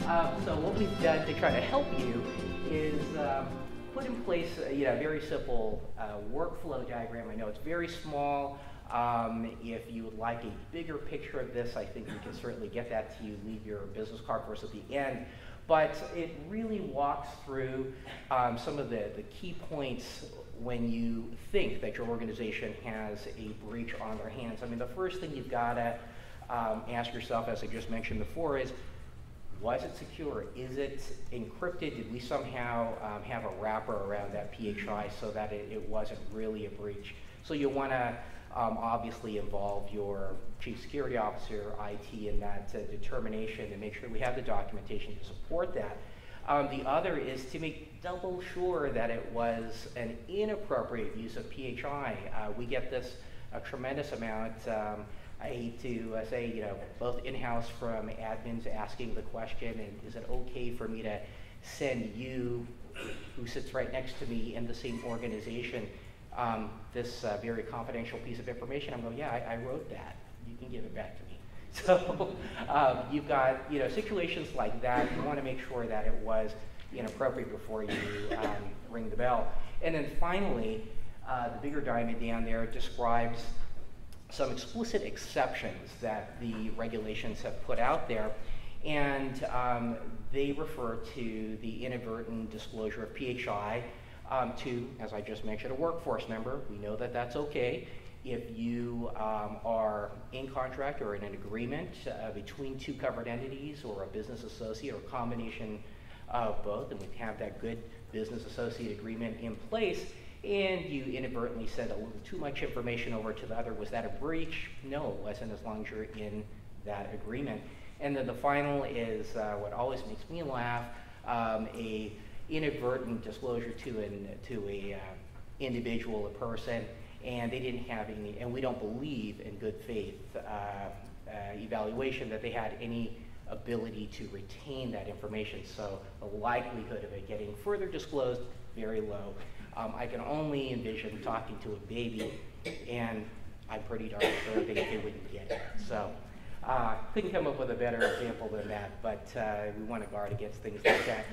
So what we've done to try to help you is put in place a very simple workflow diagram. I know it's very small. If you would like a bigger picture of this, I think we can certainly get that to you. Leave your business card for us at the end. But it really walks through some of the key points when you think that your organization has a breach on their hands. I mean, the first thing you've got to ask yourself, as I just mentioned before, is was it secure? Is it encrypted? Did we somehow have a wrapper around that PHI so that it wasn't really a breach? So you want to obviously involve your chief security officer, IT, in that determination and make sure we have the documentation to support that. The other is to make double sure that it was an inappropriate use of PHI. We get this a tremendous amount. I hate to say, both in-house from admins asking the question, and is it okay for me to send you, who sits right next to me in the same organization, this very confidential piece of information? I'm going, yeah, I wrote that. You can give it back to me. So you've got situations like that. You want to make sure that it was inappropriate before you ring the bell. And then finally, the bigger diamond down there describes some explicit exceptions that the regulations have put out there, and they refer to the inadvertent disclosure of PHI to, as I just mentioned, a workforce member. We know that that's okay. If you are in contract or in an agreement between two covered entities or a business associate or a combination of both, and we have that good business associate agreement in place, and you inadvertently sent a little too much information over to the other, was that a breach? No, it wasn't, as long as you're in that agreement. And then the final is what always makes me laugh, a inadvertent disclosure to a individual, a person, and they didn't have any, and we don't believe in good faith evaluation that they had any ability to retain that information. So the likelihood of it getting further disclosed, very low. I can only envision talking to a baby, and I'm pretty darn sure they wouldn't get it. So couldn't come up with a better example than that, but we want to guard against things like that.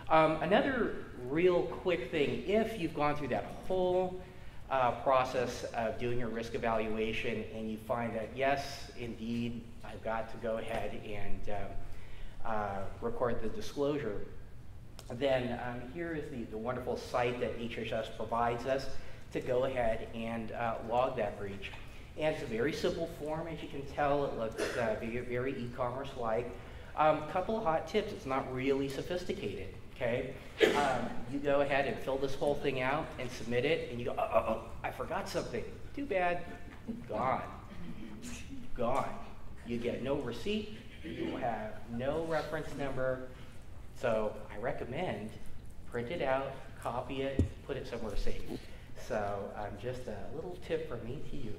Another real quick thing, if you've gone through that whole process of doing your risk evaluation and you find that, yes, indeed, I've got to go ahead and record the disclosure, then here is the wonderful site that HHS provides us to go ahead and log that breach. And it's a very simple form, as you can tell. It looks very e-commerce-like. Couple of hot tips. It's not really sophisticated, okay? You go ahead and fill this whole thing out and submit it, and you go, oh, I forgot something. Too bad. Gone. Gone. You get no receipt. You have no reference number. So I recommend print it out, copy it, put it somewhere safe. So just a little tip from me to you.